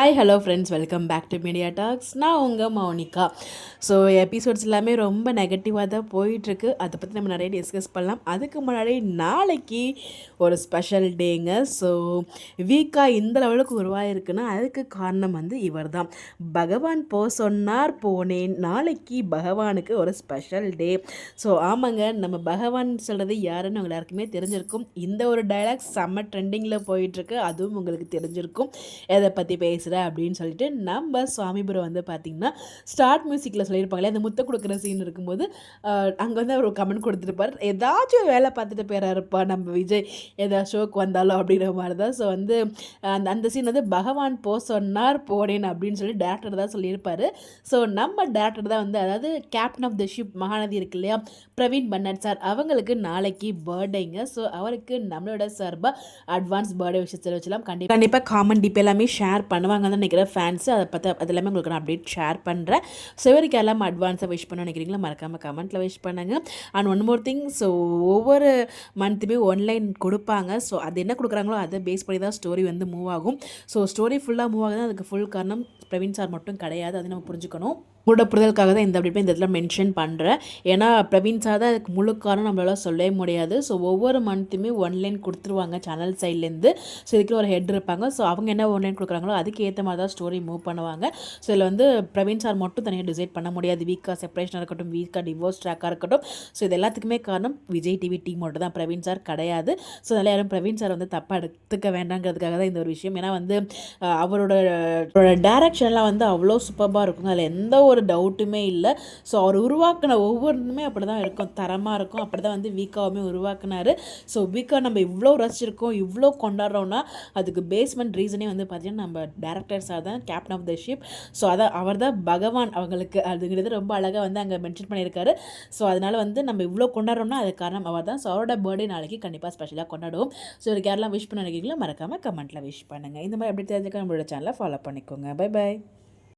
Hi hello friends, welcome back to media talks. நான் உங்கள் Mounika. So episodes எல்லாமே ரொம்ப நெகட்டிவாக தான் போயிட்டுருக்கு. அதை பற்றி நம்ம நிறைய டிஸ்கஸ் பண்ணலாம். அதுக்கு முன்னாடி நாளைக்கு ஒரு ஸ்பெஷல் டேங்க. ஸோ வீக்காக இந்த லெவலுக்கு உருவாயிருக்குன்னா அதுக்கு காரணம் வந்து இவர் தான். பகவான் சொன்னார் போனேன். நாளைக்கு பகவானுக்கு ஒரு ஸ்பெஷல் டே. ஸோ ஆமாங்க, நம்ம பகவான் சொல்கிறது யாருன்னு உங்க எல்லாருக்குமே தெரிஞ்சிருக்கும். இந்த ஒரு டைலாக் செம்ம ட்ரெண்டிங்கில் போயிட்டுருக்கு. அதுவும் உங்களுக்கு தெரிஞ்சிருக்கும் எதை பற்றி பேசுகிற அப்படின்னு சொல்லிட்டு. நம்ம சுவாமிபுரம் வந்து பார்த்திங்கன்னா ஸ்டார்ட் மியூசிக்கில் சொல்லியிருப்பாங்களே, அந்த முத்த கொடுக்குற சீன் இருக்கும்போது அங்கே வந்து அவர் கமெண்ட் கொடுத்துருப்பார், ஏதாச்சும் வேலை பார்த்துட்டு போயிறாருப்பா நம்ம விஜய் ஏதாவது ஷோக்கு வந்தாலும் அப்படிங்கிற மாதிரி தான். ஸோ வந்து அந்த அந்த சீன் வந்து பகவான் சொன்னார் போனேன் அப்படின்னு சொல்லி டேரக்டர் தான் சொல்லியிருப்பார். ஸோ நம்ம டேரக்டர் தான் வந்து, அதாவது captain of the ship Mahanadi இருக்கு இல்லையா, பிரவீன் பன்னட் சார், அவங்களுக்கு நாளைக்கு பர்த்டேங்க. ஸோ அவருக்கு நம்மளோட சார்பாக அட்வான்ஸ் பர்த்டே விஷயம் தெரிவிச்சலாம். கண்டிப்பாக காமன் டிப் எல்லாமே ஷேர் பண்ணுவாங்கன்னு நினைக்கிறேன் ஃபேன்ஸு. அதை பற்றி அது எல்லாமே உங்களுக்கு நான் அப்டேட் ஷேர் பண்ணுறேன். ஸோ இவருக்கு எல்லாம் அட்வான்ஸாக விஷ் பண்ண நினைக்கிறீங்களா, மறக்காமல் கமெண்ட்டில் விஷ் பண்ணுங்கள். And one more thing, so ஒவ்வொரு மந்த்துமே ஒன்லைன் கொடுப்பாங்க. ஸோ அது என்ன கொடுக்குறாங்களோ அதை பேஸ் பண்ணி தான் ஸ்டோரி வந்து மூவ் ஆகும். ஸோ ஸ்டோரி ஃபுல்லாக மூவ் ஆகுது, அதுக்கு ஃபுல் காரணம் பிரவீன் சார் மட்டும் கிடையாது. அது நம்ம புரிஞ்சுக்கணும். உங்களோட புரிதலுக்காக தான் இந்த அப்டேட் இந்த இடத்துல மென்ஷன் பண்ணுறேன். ஏன்னா பிரவீன் சார் தான் அதுக்கு முழு காரணம், நம்மளால சொல்லவே முடியாது. ஸோ ஒவ்வொரு மந்த்துமே ஒன்லைன் கொடுத்துருவாங்க சேனல் சைட்லேருந்து. ஸோ இதுக்கு ஒரு ஹெட் இருப்பாங்க. ஸோ அவங்க என்ன ஒன்லைன் கொடுக்குறாங்களோ அதுக்கு ஏற்ற மாதிரி தான் ஸ்டோரி மூவ் பண்ணுவாங்க. ஸோ இதில் வந்து பிரவீன் சார் மட்டும் தனியாக டிசைட் பண்ண முடியாது. வீக்காக செப்பரேஷனாக இருக்கட்டும், வீக்காக டிவோர்ஸ் ட்ராக்காக இருக்கட்டும். ஸோ இது எல்லாத்துக்குமே காரணம் விஜய் டிவி டீம் மட்டும் தான், பிரவீன் சார் கிடையாது. ஸோ அதனால் யாரும் பிரவீன் சார் வந்து தப்பாக எடுத்துக்க வேண்டாங்கிறதுக்காக தான் இந்த ஒரு விஷயம். ஏன்னா வந்து அவரோட டைரக்ஷன்லாம் வந்து அவ்வளோ சூப்பராக இருக்கும், அதில் எந்த ஒரு டவுட்டுமே இல்லை. ஸோ அவர் உருவாக்கின ஒவ்வொன்றுமே அப்படி தான் இருக்கும், தரமாக இருக்கும். அப்படி தான் வந்து வீக்காவுமே உருவாக்குனார். ஸோ வீக்கா நம்ம இவ்வளோ ரசிச்சிருக்கோம், இவ்வளோ கொண்டாடுறோன்னா அதுக்கு பேஸ்மெண்ட் ரீசனே வந்து பார்த்திங்கன்னா நம்ம டேரக்டர் சார் தான், captain of the ship. So அதை அவர் தான் பகவான் அவங்களுக்கு, அதுங்கிறது ரொம்ப அழகாக வந்து அங்கே மென்ஷன் பண்ணியிருக்காரு. ஸோ அதனால் வந்து நம்ம இவ்வளோ கொண்டாடுறோம்னா அதுக்கு காரணம் அவர் தான். ஸோ அவரோட பர்த்டே நாளைக்கு கண்டிப்பாக ஸ்பெஷலாக கொண்டாடுவோம். ஸோ இதுக்கு யாரெல்லாம் விஷ் பண்ண நினைக்கிறீங்களோ மறக்காமல் கமெண்ட்டில் விஷ் பண்ணுங்கள். இந்த மாதிரி எப்படி தெரிஞ்சுக்க நம்மளோட சேனலை ஃபாலோ பண்ணிக்கோங்க. Bye bye.